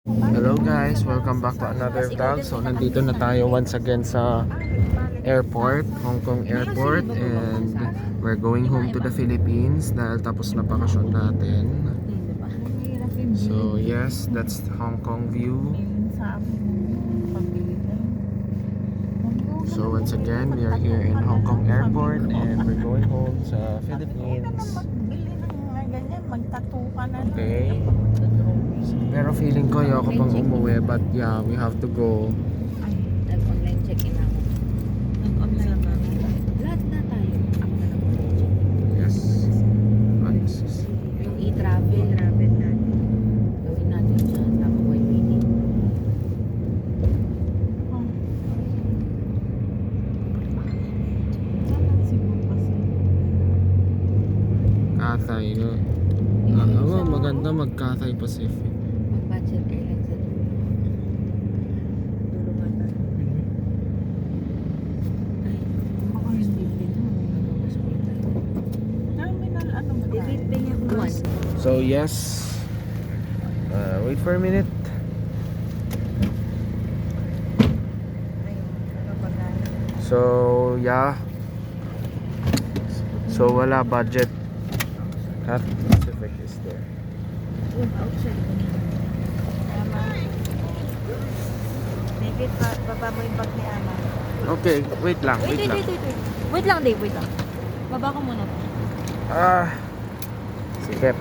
Hello guys, welcome back to another vlog. So nandito na tayo once again sa airport, Hong Kong Airport, and we're going home to the Philippines dahil tapos na bakasyon natin. So yes, that's Hong Kong view. So once again, we are here in Hong Kong Airport and we're going home sa Philippines. Okay. Pero feeling ko ayoko pang umuwi, but yeah, we have to go. Nag-online check-in ako. Nag-online na. Lahat na tayo. Ako na lang mag-check. Yes. Nice. Yung e-travel natin. Gawin natin siya. Tapos white meeting. Cathay, no? Maganda mag-Cathay Pacific. Mag-budget airlines sa dulo. Dulo ba tayo? Ay, first Philippine. Hospital. Terminal ano ba tayo? David Peña Cruz. So yes, wait for a minute. Ayun, ano ba tayo? So yeah, so wala budget. Cathay Pacific is there. Outside ko na. Ama. David, baba mo yung bag ni Ama. Okay, wait lang. Wait lang, Dave. Wait lang. Baba ko muna. Sikip.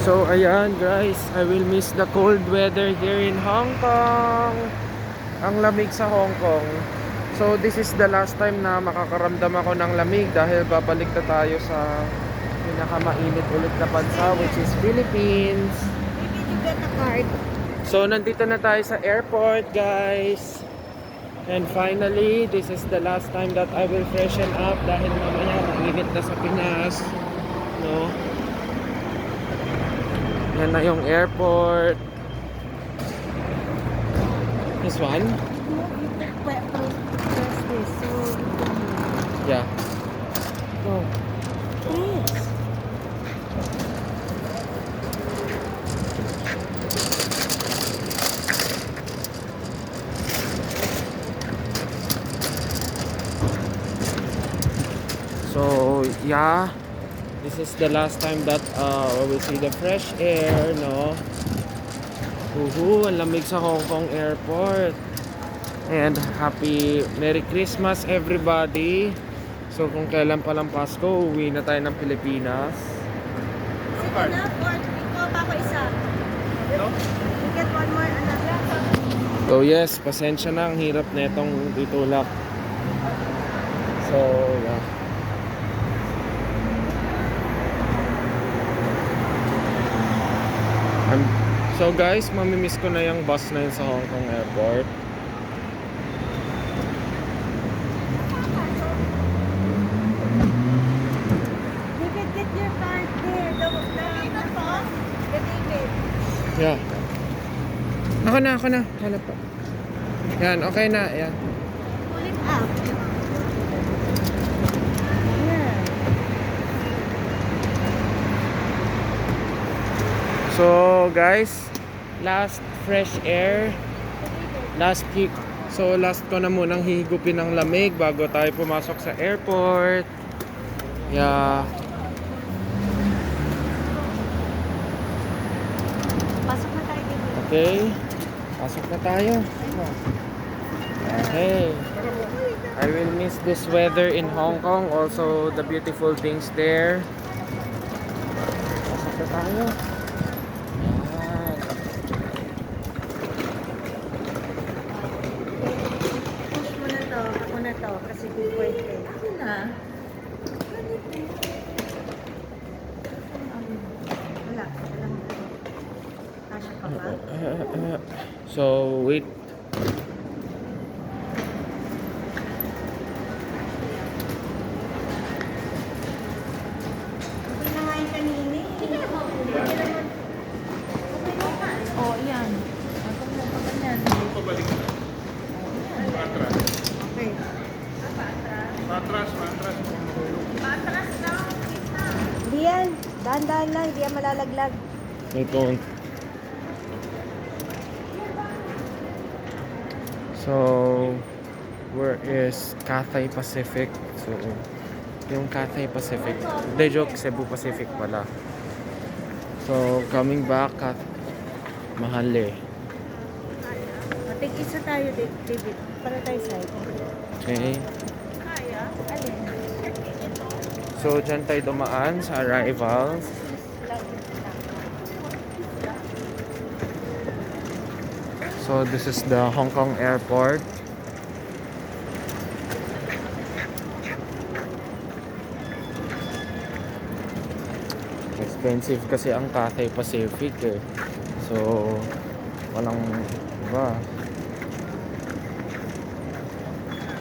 So ayan guys, I will miss the cold weather here in Hong Kong. Ang lamig sa Hong Kong. So this is the last time na makakaramdam ako ng lamig dahil babalik na tayo sa pinakamainit ulit na bansa, which is Philippines. Maybe you get a card. So nandito na tayo sa airport guys. And finally, this is the last time that I will freshen up dahil mamaya mainit na sa Pinas. No? Yan na yung airport. This one? Press this. So, Yeah. go. Yes. So, yeah. This is the last time that we will see the fresh air, no? Ang lamig sa Hong Kong Airport. And happy Merry Christmas everybody. So kung kailan pa lang Pasko, uwi na tayo ng Pilipinas. Sige na, or ikaw pa ako isa. You get one more, another. So yes, pasensya na, ang hirap na itong ditulak. So yeah. So guys, mamimiss ko na yung bus na yun sa Hong Kong Airport. David, get your card there. The David. Yeah. Ako na. Hanap pa. Yan, okay na. Yan. Pull it out. Yeah. So guys, last fresh air, last kick. So last ko na munang hihigupin ng lamig bago tayo pumasok sa airport. Yeah. Pasok na tayo dito. Okay. Pasok na tayo. Okay. I will miss this weather in Hong Kong, also the beautiful things there. Pasok na tayo. Yan. Push mo na to. Ako na to. Kasi good birthday. Ako na. Wala. Walang kasya pa ba? So wait. Okay na nga yung kanina eh. Oh, yan. Ako mo pa ganyan. Okay. Matras. Diyan. Dandan. Dahan-dahan lang, hindi yan malalaglag. Ito. So, where is Cathay Pacific? So, yung Cathay Pacific. Hindi, joke, Cebu Pacific pala. So, coming back at mahal eh. Tig-isa tayo, David. Para tayo side. Okay. Alin? So, dyan tayo dumaan sa arrivals. So, this is the Hong Kong airport. Expensive kasi ang Cathay Pacific eh. So, walang iba.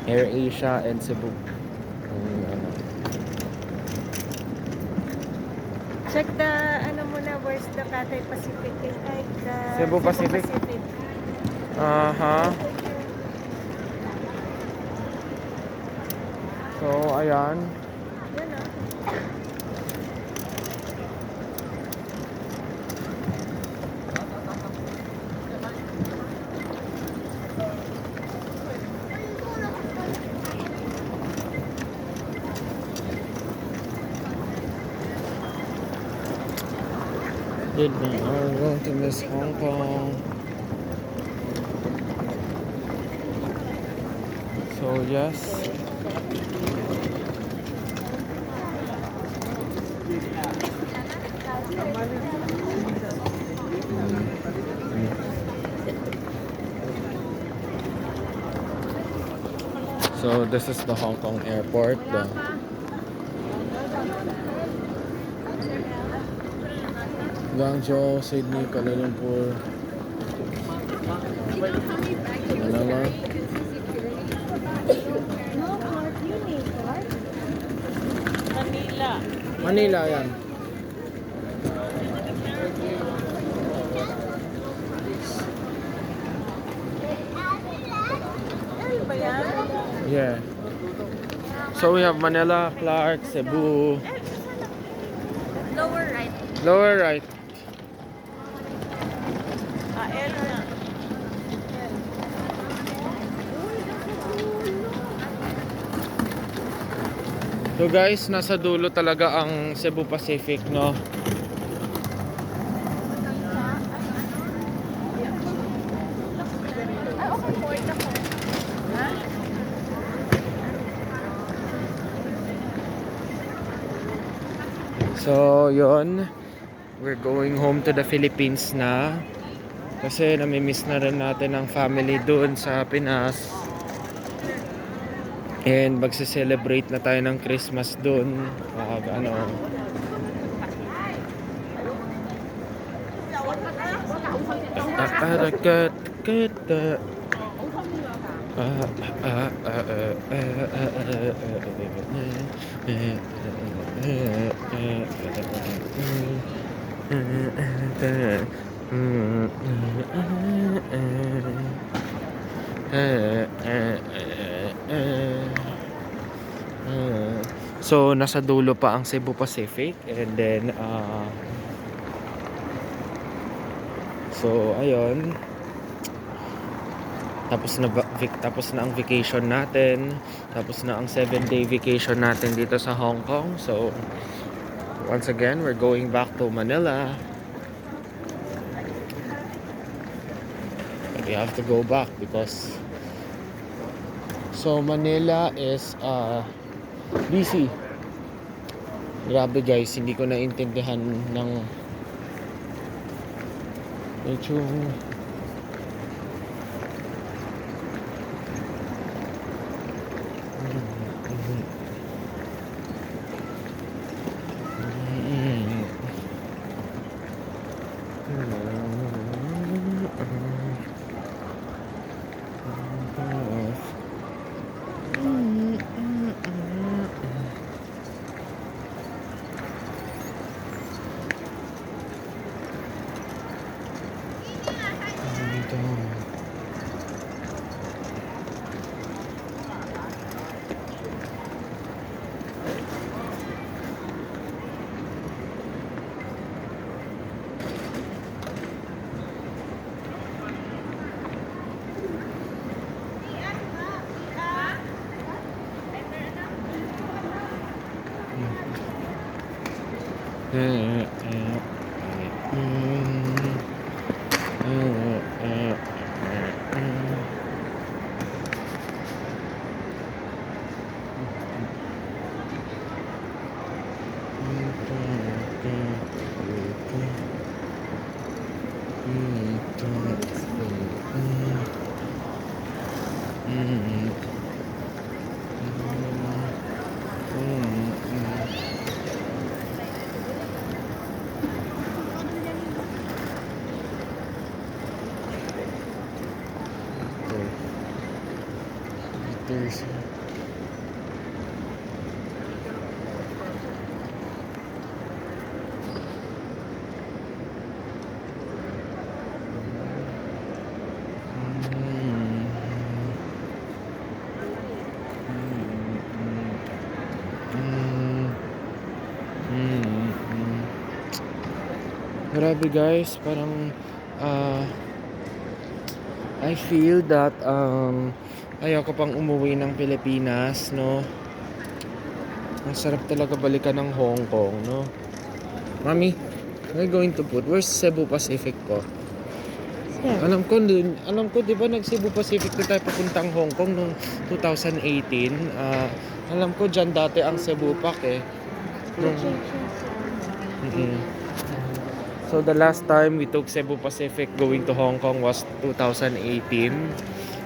Air Asia and Cebu. Ano. Check the, ano muna, where's the Cathay Pacific? Ay, the Cebu Pacific? Aha. So, ayan. Yan ah. Did we are going to miss Hong Kong? So, yes. So this is the Hong Kong airport. Guangzhou, Sydney, Kuala Lumpur, Manila. No, Mark, you need card. Manila yan. Ano ba yan? Yeah. So we have Manila, Clark, Cebu. Lower right. Lower right. L na. So guys, nasa dulo talaga ang Cebu Pacific, no? So, yon. We're going home to the Philippines na. Kasi namimiss na rin natin ang family doon sa Pinas. And magse-celebrate na tayo ng Christmas doon. Ano. So nasa dulo pa ang Cebu Pacific, and then so ayun, tapos na ang vacation natin, tapos na ang 7-day vacation natin dito sa Hong Kong. So once again, we're going back to Manila. But we have to go back because so Manila is busy. Grabe guys, hindi ko naintindihan ng medyo There's grabe guys, parang I feel that ayoko pang umuwi ng Pilipinas, no? Ang sarap talaga balikan ng Hong Kong, no? Mami, we're going to put, where's Cebu Pacific ko? Alam ko, di ba nag-Cebu Pacific na tayo papuntang Hong Kong noong 2018? Alam ko dyan dati ang Cebu Pac eh. So the last time we took Cebu Pacific going to Hong Kong was 2018.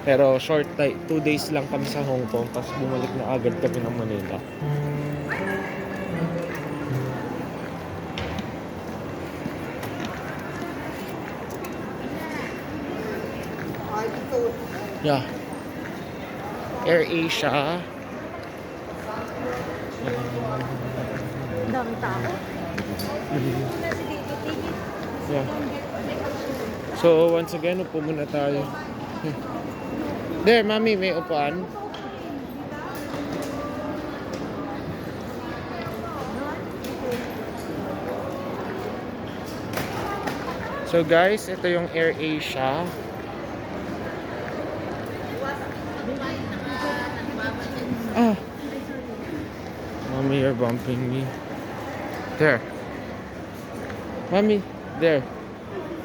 Pero short 2 days lang kami sa Hong Kong, tapos bumalik na agad kami ng Manila. Yeah. Air Asia. Ang daming tao. Yeah. So once again, upo muna tayo. There, mami, may upuan. So guys, ito yung Air Asia. Mommy, you're bumping me. There. Mommy, there.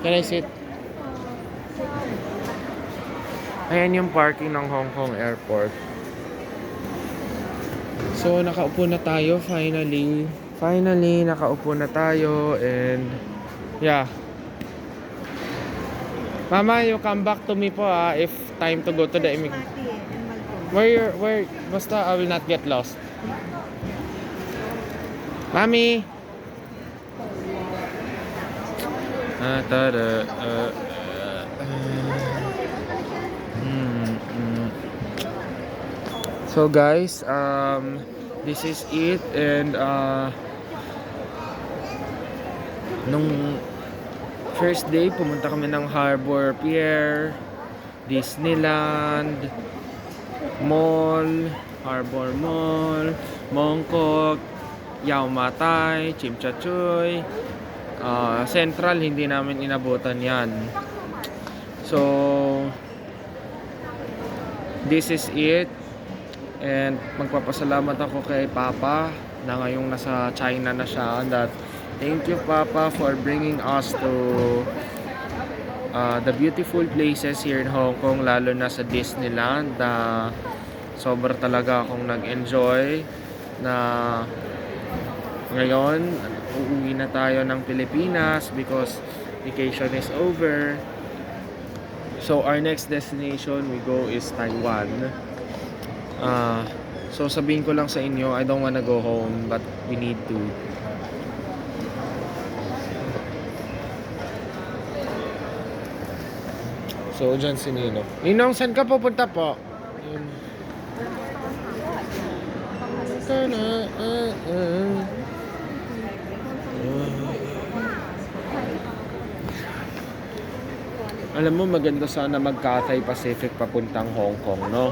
Can I sit? Ayan yung parking ng Hong Kong Airport. So, nakaupo na tayo finally. Finally, nakaupo na tayo and yeah. Mama, you come back to me po if time to go to the where basta I will not get lost. Mami. So guys, this is it and nung first day pumunta kami ng Harbor Pier, Disneyland Mall, Harbor Mall, Mongkok, Yau Ma Tai, Chim Cha Choy, Central hindi namin inabutan yan. So this is it. And magpapasalamat ako kay Papa na ngayong nasa China na siya. That thank you Papa for bringing us to the beautiful places here in Hong Kong, lalo na sa Disneyland. Sobra talaga akong nag-enjoy na ngayon uuwi na tayo ng Pilipinas because vacation is over. So our next destination we go is Taiwan. So sabihin ko lang sa inyo, I don't wanna go home but we need to. So dyan si Ninong. Ninong, saan ka pupunta po? Alam mo, maganda sana mag-Cathay Pacific papuntang Hong Kong, no?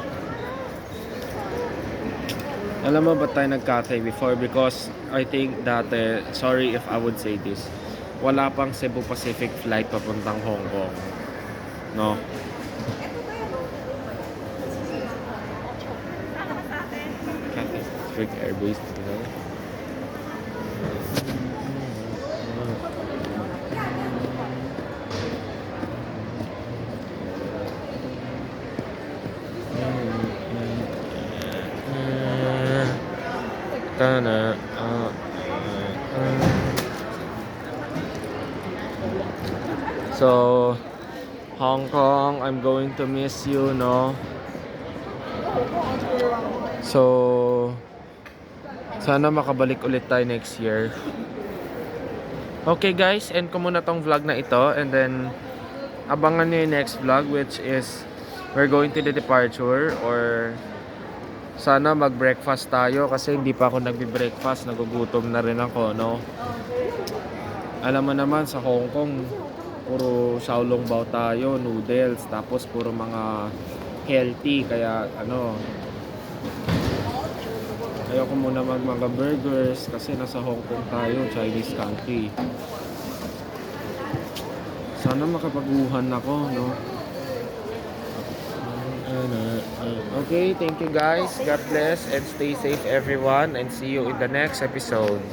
Alam mo ba tayo nag-Cathay before? Because I think that, sorry if I would say this, wala pang Cebu Pacific flight papuntang Hong Kong. No? Cathay Pacific Airways. Tana. So, Hong Kong, I'm going to miss you, no? So, sana makabalik ulit tayo next year. Okay guys, end ko muna tong vlog na ito and then abangan nyo yung next vlog which is we're going to the departure or sana mag-breakfast tayo kasi hindi pa ako nagbe-breakfast, nagugutom na rin ako, no? Alam mo naman sa Hong Kong, puro xiaolong bao tayo, noodles, tapos puro mga healthy, kaya ano, ayoko muna mga burgers kasi nasa Hong Kong tayo, Chinese country. Sana makapag-uhan ako, no? Okay, thank you guys. God bless and stay safe everyone and see you in the next episode.